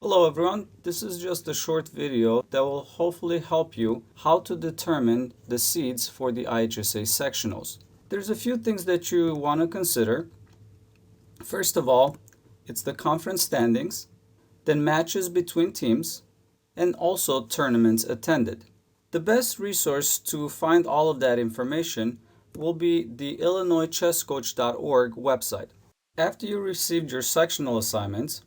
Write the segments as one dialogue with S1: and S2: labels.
S1: Hello everyone, this is just a short video that will hopefully help you how to determine the seeds for the IHSA sectionals. There's a few things that you want to consider. First of all, it's the conference standings, then matches between teams, and also tournaments attended. The best resource to find all of that information will be the IllinoisChessCoach.org website. After you received your sectional assignments,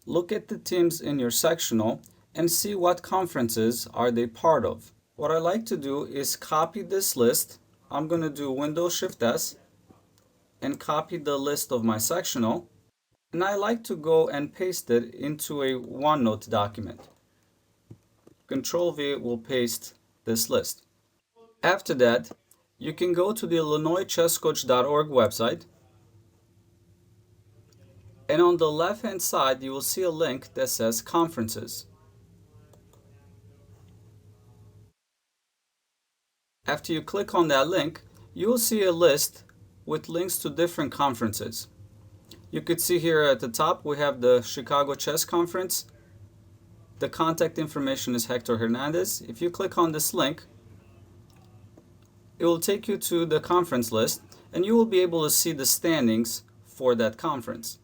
S1: look at the teams in your sectional and see what conferences are they part of. What I like to do is copy this list. I'm going to do Windows-Shift-S and copy the list of my sectional. And I like to go and paste it into a OneNote document. Control-V will paste this list. After that, you can go to the IllinoisChessCoach.org website. And on the left-hand side, you will see a link that says Conferences. After you click on that link, you will see a list with links to different conferences. You could see here at the top, we have the Chicago Chess Conference. The contact information is Hector Hernandez. If you click on this link, it will take you to the conference list, and you will be able to see the standings for that conference.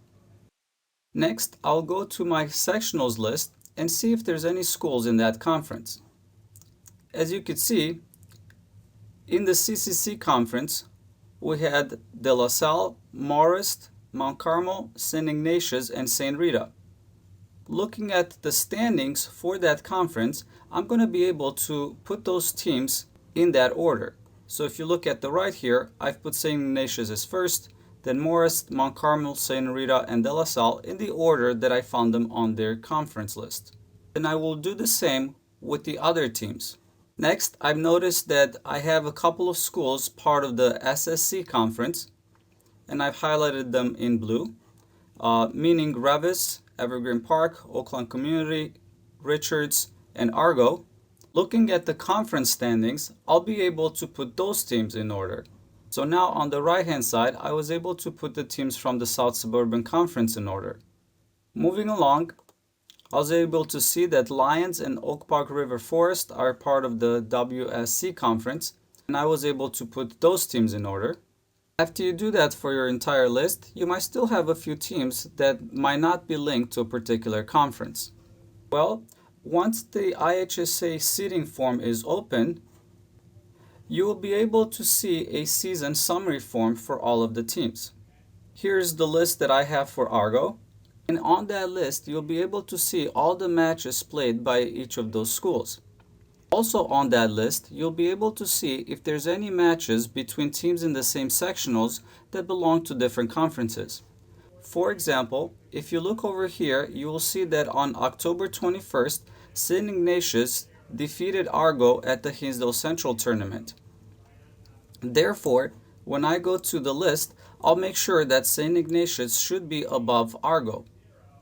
S1: Next, I'll go to my sectionals list and see if there's any schools in that conference. As you can see, in the CCC conference, we had De La Salle, Marist, Mount Carmel, St. Ignatius, and St. Rita. Looking at the standings for that conference, I'm going to be able to put those teams in that order. So if you look at the right here, I've put St. Ignatius as first, then Marist, Mount Carmel, St. Rita, and De La Salle in the order that I found them on their conference list. And I will do the same with the other teams. Next, I've noticed that I have a couple of schools part of the SSC conference, and I've highlighted them in blue, meaning Revis, Evergreen Park, Oakland Community, Richards, and Argo. Looking at the conference standings, I'll be able to put those teams in order. So now on the right hand side, I was able to put the teams from the South Suburban Conference in order. Moving along, I was able to see that Lions and Oak Park River Forest are part of the WSC Conference, and I was able to put those teams in order. After you do that for your entire list, you might still have a few teams that might not be linked to a particular conference. Well, once the IHSA seeding form is open, you will be able to see a season summary form for all of the teams. Here's the list that I have for Argo. And on that list, you'll be able to see all the matches played by each of those schools. Also on that list, you'll be able to see if there's any matches between teams in the same sectionals that belong to different conferences. For example, if you look over here, you will see that on October 21st, St. Ignatius defeated Argo at the Hinsdale Central Tournament. Therefore, when I go to the list, I'll make sure that St. Ignatius should be above Argo.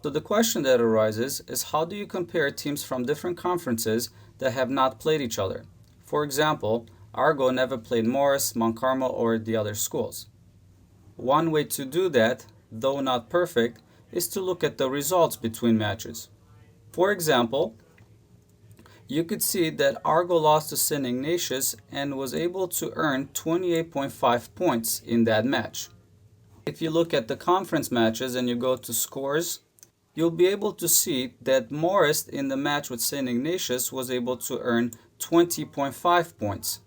S1: So the question that arises is, how do you compare teams from different conferences that have not played each other? For example, Argo never played Morris, Mount Carmel, or the other schools. One way to do that, though not perfect, is to look at the results between matches. For example, you could see that Argo lost to St. Ignatius and was able to earn 28.5 points in that match. If you look at the conference matches and you go to scores, you'll be able to see that Morris in the match with St. Ignatius was able to earn 20.5 points.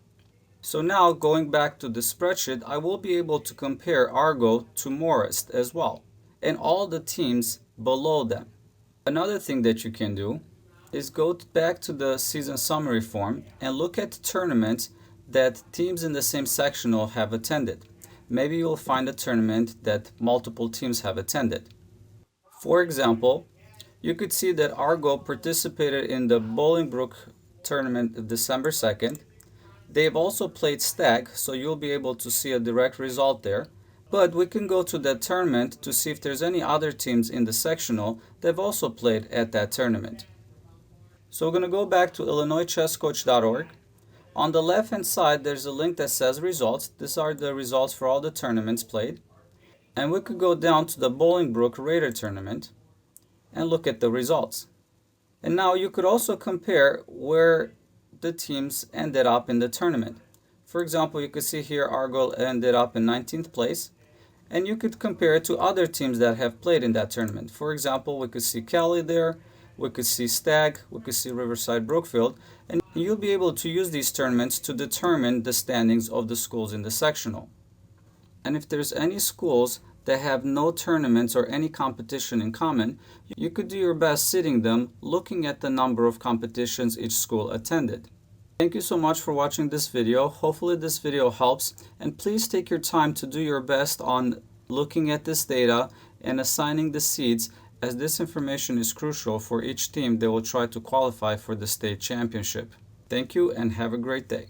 S1: So now going back to the spreadsheet, I will be able to compare Argo to Morris as well, and all the teams below them. Another thing that you can do is go back to the season summary form and look at the tournaments that teams in the same sectional have attended. Maybe you'll find a tournament that multiple teams have attended. For example, you could see that Argo participated in the Bolingbrook tournament of December 2nd. They've also played Stag, so you'll be able to see a direct result there. But we can go to that tournament to see if there's any other teams in the sectional that have also played at that tournament. So we're going to go back to IllinoisChessCoach.org. On the left hand side, there's a link that says results. These are the results for all the tournaments played. And we could go down to the Bolingbrook Raider tournament and look at the results. And now you could also compare where the teams ended up in the tournament. For example, you could see here Argyle ended up in 19th place, and you could compare it to other teams that have played in that tournament. For example, we could see Cali there, we could see Stag, we could see Riverside Brookfield, and you'll be able to use these tournaments to determine the standings of the schools in the sectional. And if there's any schools that have no tournaments or any competition in common, you could do your best seeding them, looking at the number of competitions each school attended. Thank you so much for watching this video. Hopefully this video helps, and please take your time to do your best on looking at this data and assigning the seeds, as this information is crucial for each team that will try to qualify for the state championship. Thank you and have a great day.